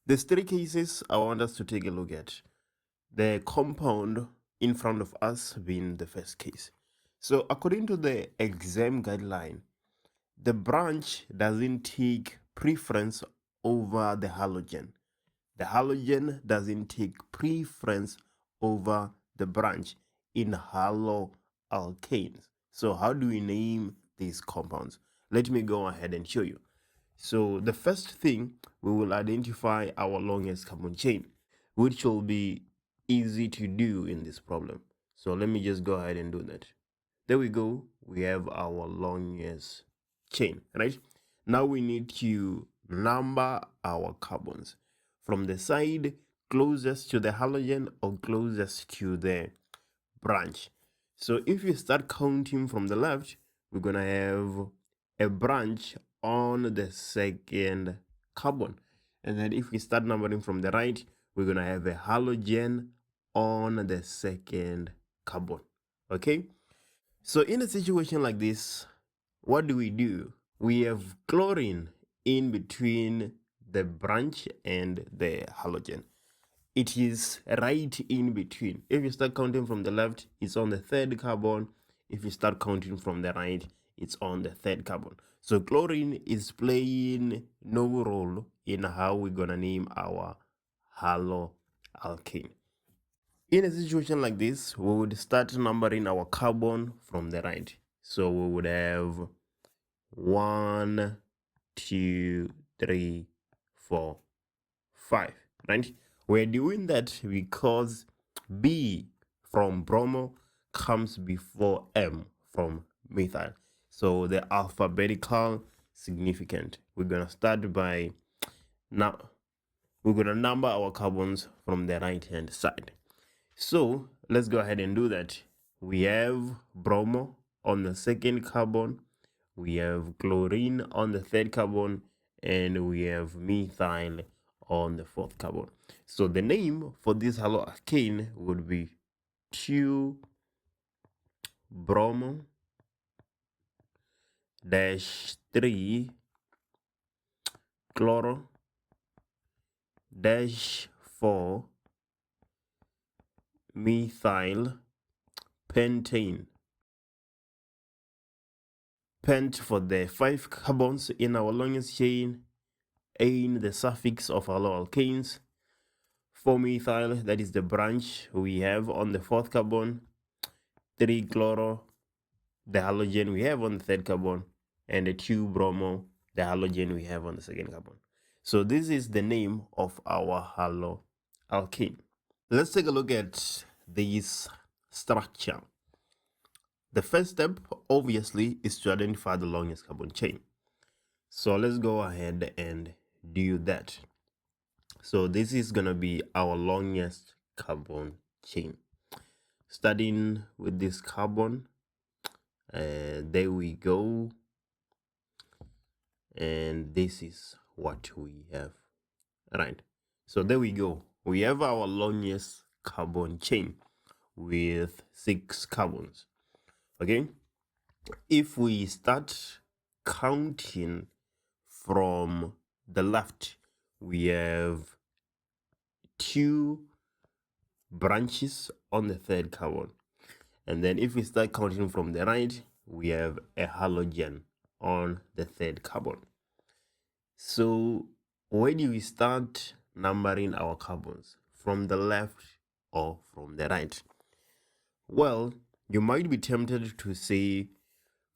There's three cases I want us to take a look at. The compound in front of us being the first case. So according to the exam guideline, the branch doesn't take preference over the halogen. The halogen doesn't take preference over the branch in haloalkanes. So how do we name these compounds? Let me go ahead and show you. So the first thing, we will identify our longest carbon chain, which will be easy to do in this problem. So let me just go ahead and do that. There we go. We have our longest chain, right? Now we need to number our carbons from the side closest to the halogen or closest to the branch. So if you start counting from the left, we're gonna have a branch on the second carbon. And then if we start numbering from the right, we're gonna have a halogen on the second carbon. Okay? So in a situation like this, what do? We have chlorine in between the branch and the halogen. It is right in between. If you start counting from the left, it's on the third carbon. If you start counting from the right, it's on the third carbon. So chlorine is playing no role in how we're gonna name our haloalkane. In a situation like this, we would start numbering our carbon from the right. So we would have 1, 2, 3, 4, 5, right? We're doing that because B from bromo comes before M from methyl. So the alphabetical significant. We're gonna start by now. We're gonna number our carbons from the right hand side. So let's go ahead and do that. We have bromo on the second carbon, we have chlorine on the third carbon, and we have methyl on the fourth carbon. So the name for this haloalkane would be 2-bromo dash 3 chloro dash 4 methyl pentane. Pent for the 5 carbons in our longest chain, ane the suffix of haloalkanes, 4-methyl, that is the branch we have on the fourth carbon, 3-chloro, the halogen we have on the third carbon, and the 2-bromo, the halogen we have on the second carbon. So this is the name of our haloalkane. Let's take a look at this structure. The first step, obviously, is to identify the longest carbon chain. So let's go ahead and do that. So this is going to be our longest carbon chain. Starting with this carbon, there we go. And this is what we have. Right. So there we go. We have our longest carbon chain with 6 carbons. Okay. If we start counting from the left, we have 2 branches on the third carbon. And then if we start counting from the right, we have a halogen on the third carbon. So where do we start numbering our carbons? From the left or from the right? Well, you might be tempted to say,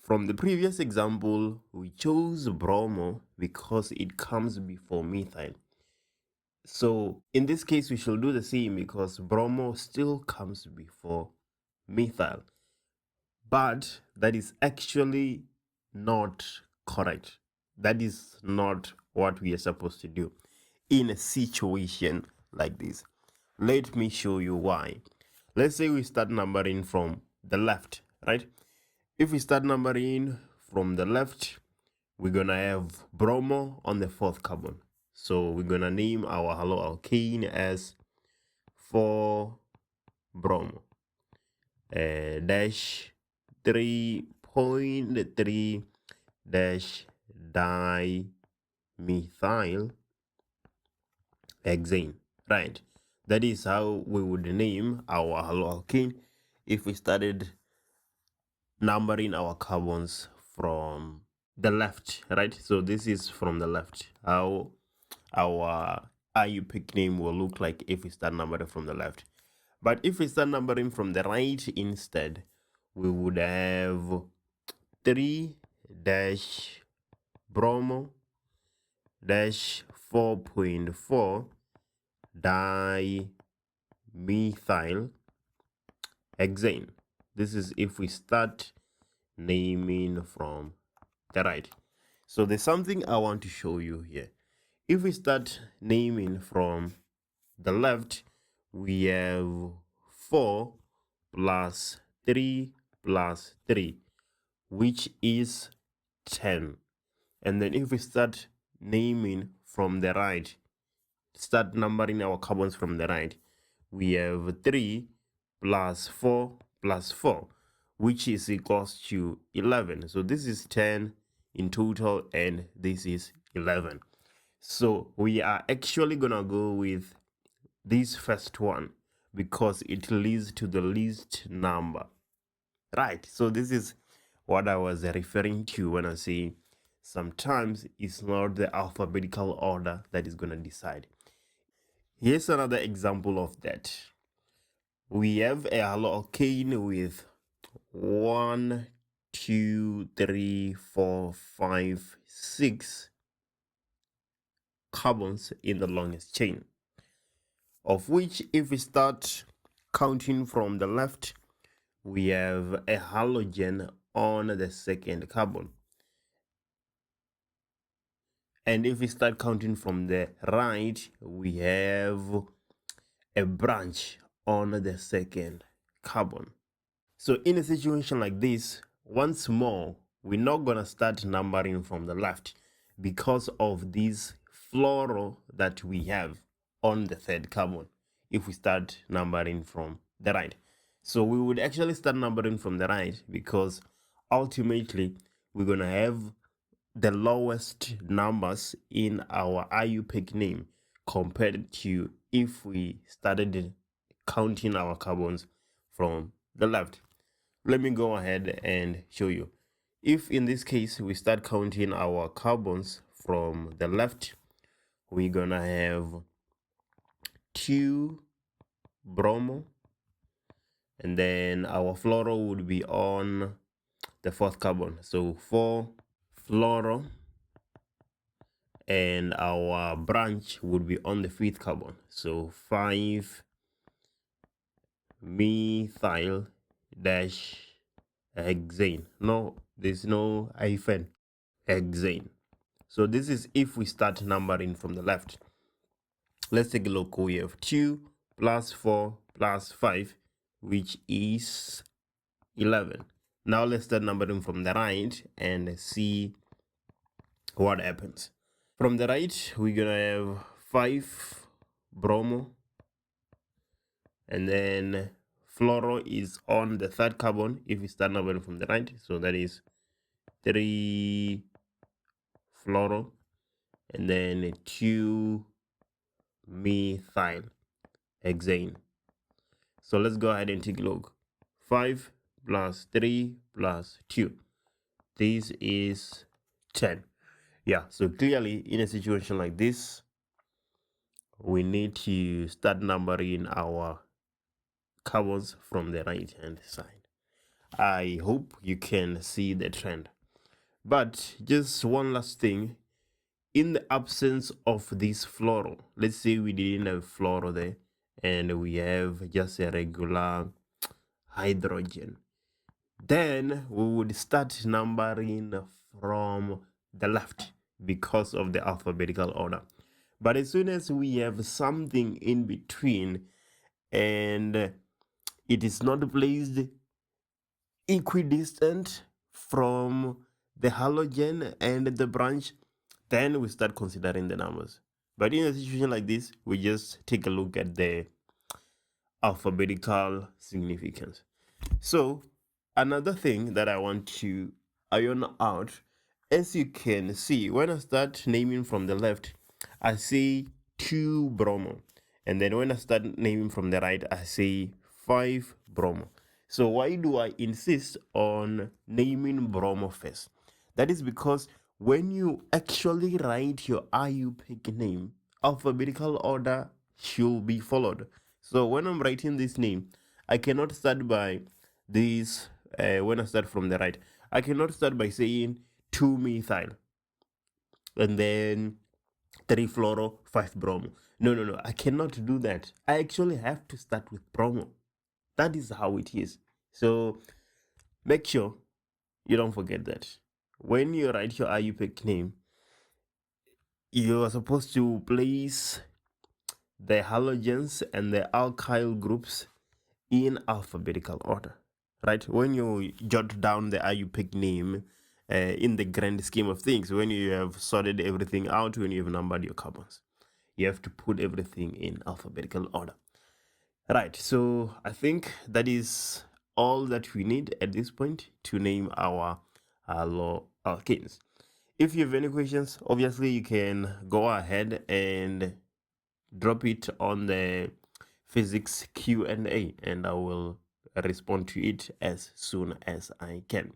from the previous example, we chose bromo because it comes before methyl. So in this case, we shall do the same because bromo still comes before methyl. But that is actually not correct. That is not what we are supposed to do in a situation like this. Let me show you why. Let's say we start numbering from the left, right? If we start numbering from the left, we're gonna have bromo on the fourth carbon. So we're gonna name our haloalkane as 4-bromo dash 3.3 dash dimethyl hexane, right? That is how we would name our haloalkane if we started numbering our carbons from the left, right? So this is from the left, how our IUPAC name will look like if we start numbering from the left. But if we start numbering from the right instead, we would have 3 dash bromo dash 4.4 dimethyl hexane. This is if we start naming from the right. So there's something I want to show you here. If we start naming from the left, we have 4 plus 3 plus 3, which is 10. And then if we start naming from the right, start numbering our carbons from the right, we have 3 plus 4 plus 4, which is equals to 11. So this is 10 in total, and this is 11. So we are actually gonna go with this first one because it leads to the least number, right? So this is what I was referring to when I say sometimes it's not the alphabetical order that is gonna decide. Here's another example of that. We have a haloalkane with 1, 2, 3, 4, 5, 6 carbons in the longest chain, of which if we start counting from the left, we have a halogen on the second carbon. And if we start counting from the right, we have a branch on the second carbon. So in a situation like this, once more, we're not gonna start numbering from the left because of this fluoro that we have on the third carbon if we start numbering from the right. So we would actually start numbering from the right because ultimately we're gonna have the lowest numbers in our IUPAC name compared to if we started counting our carbons from the left. Let me go ahead and show you. If in this case we start counting our carbons from the left, we're gonna have 2 bromo, and then our fluoro would be on the fourth carbon, so 4 fluoro, and our branch would be on the fifth carbon, so 5 methyl dash hexane. No, there's no hyphen, hexane. So this is if we start numbering from the left. Let's take a look. We have 2 plus 4 plus 5, which is 11. Now let's start numbering from the right and see what happens. From the right, we're gonna have 5 bromo, and then fluoro is on the third carbon if we start numbering from the right, so that is 3 fluoro, and then 2 methyl hexane. So let's go ahead and take a look. 5 plus 3 plus 2, this is 10. Yeah, so clearly in a situation like this, we need to start numbering our carbons from the right hand side. I hope you can see the trend. But just one last thing, in the absence of this fluoro, let's say we didn't have fluoro there and we have just a regular hydrogen, then we would start numbering from the left because of the alphabetical order. But as soon as we have something in between and it is not placed equidistant from the halogen and the branch, then we start considering the numbers. But in a situation like this, we just take a look at the alphabetical significance. So another thing that I want to iron out, as you can see, when I start naming from the left, I say 2-bromo. And then when I start naming from the right, I say 5-bromo. So why do I insist on naming bromo first? That is because when you actually write your IUPAC name, alphabetical order should be followed. So when I'm writing this name, I cannot start by this, when I start from the right, I cannot start by saying 2-methyl and then 3-fluoro, 5-bromo. No, I cannot do that. I actually have to start with bromo. That is how it is. So make sure you don't forget that. When you write your IUPAC name, you are supposed to place the halogens and the alkyl groups in alphabetical order, right? When you jot down the IUPAC name in the grand scheme of things, when you have sorted everything out, when you have numbered your carbons, you have to put everything in alphabetical order. Right, so I think that is all that we need at this point to name our haloalkanes. If you have any questions, obviously you can go ahead and drop it on the physics Q&A and I will respond to it as soon as I can.